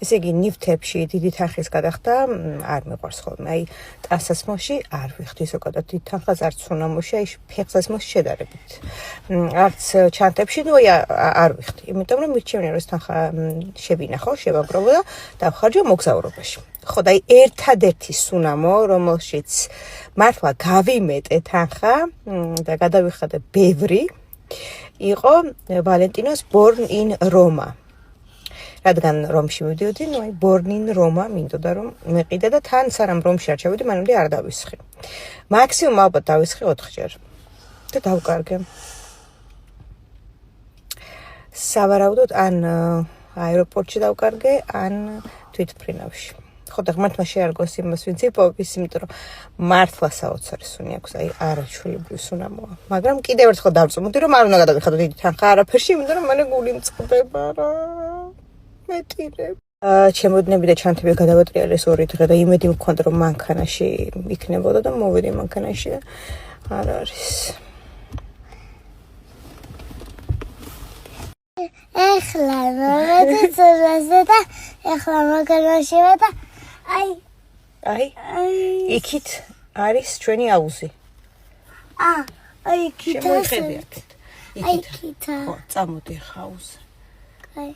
ესე იგი ნივთებში დიდი თანხის გადახდა არ მიყვარს ხოლმე. აი ტანსაცმელში არ ვიხდი ზოგადად დიდ თანხას, არც სუნამოში, აი ფეხსაცმელში შედარებით. არც ჩანთებში, ნუ არ ვიხდი. იმიტომ რომ მირჩევნია რომ ეს თანხა შევინახო, შევაგროვო და დავხარჯო მოგზაურობაში. ხო და აი ერთადერთი სუნამო, რომელშიც მართლა გავიმეტე თანხა და გადავიხადე ბევრი, იყო ვალენტინოს Born in Roma. რადგან რომში მივდიოდი, ნუ აი Born in Roma მინდოდა რომ მეყიდე და თან სანამ რომში არ ჩავედი, მანამდე არ დავისხი. მაქსიმუმ ალბათ დავისხი 4 ჯერ. და დავკარგე. სავარაუდოდ ან აეროპორტში დავკარგე, ან თვითმფრინავში. ხო და ღმერთმა შეარგოს იმას, ვინც იპოვის, იმიტომ რომ მართლა საოცარი სუნი აქვს, აი არაჩვეულებრივი სუნამოა. მაგრამ კიდევ ერთხელ დავწმუნდი, რომ არ უნდა გადავიხადო დიდი თანხა არაფერში, იმიტომ რომ მანე გული მწყდება რა. მეტირებ. ჩემოდნები და ჩანთები გადავატრიალეს 2 დღე და იმედი მქონდა რომ მანქანაში იქნებოდა და მოვედი მანქანაში და არ არის. ეხლა მოვედი ზურაზე და ეხლა მანქანაში და აი იქით არის ჩვენი აუზი. აი იქით. შემოიხედე აქეთ. იქით. ხო, წამოდი ახლა აუზი. კაი.